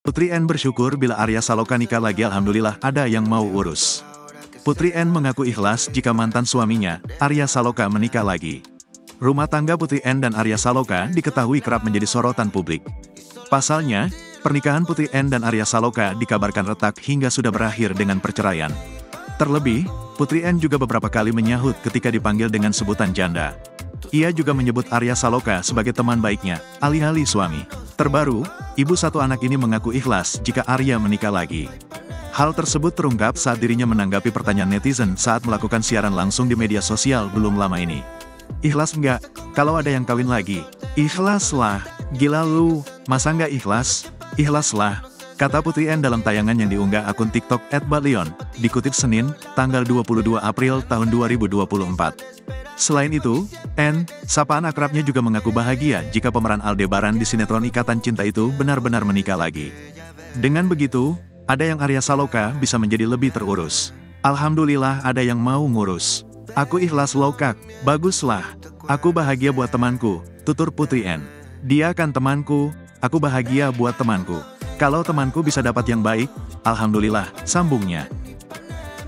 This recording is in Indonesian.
Putri N bersyukur bila Arya Saloka nikah lagi, alhamdulillah ada yang mau urus. Putri N mengaku ikhlas jika mantan suaminya, Arya Saloka, menikah lagi. Rumah tangga Putri N dan Arya Saloka diketahui kerap menjadi sorotan publik. Pasalnya, pernikahan Putri N dan Arya Saloka dikabarkan retak hingga sudah berakhir dengan perceraian. Terlebih, Putri N juga beberapa kali menyahut ketika dipanggil dengan sebutan janda. Ia juga menyebut Arya Saloka sebagai teman baiknya, alih-alih suami. Terbaru, ibu satu anak ini mengaku ikhlas jika Arya menikah lagi. Hal tersebut terungkap saat dirinya menanggapi pertanyaan netizen saat melakukan siaran langsung di media sosial belum lama ini. Ikhlas nggak? Kalau ada yang kawin lagi? Ikhlas lah. Gila lu, masa nggak ikhlas? Ikhlas lah, kata Putri N dalam tayangan yang diunggah akun TikTok @batleon, dikutip Senin, tanggal 22 April tahun 2024. Selain itu, N, sapaan akrabnya, juga mengaku bahagia jika pemeran Aldebaran di sinetron Ikatan Cinta itu benar-benar menikah lagi. Dengan begitu, ada yang Arya Saloka bisa menjadi lebih terurus. Alhamdulillah ada yang mau ngurus. Aku ikhlas loh kak, baguslah. Aku bahagia buat temanku, tutur Putri N. Dia kan temanku, aku bahagia buat temanku. Kalau temanku bisa dapat yang baik, alhamdulillah, sambungnya.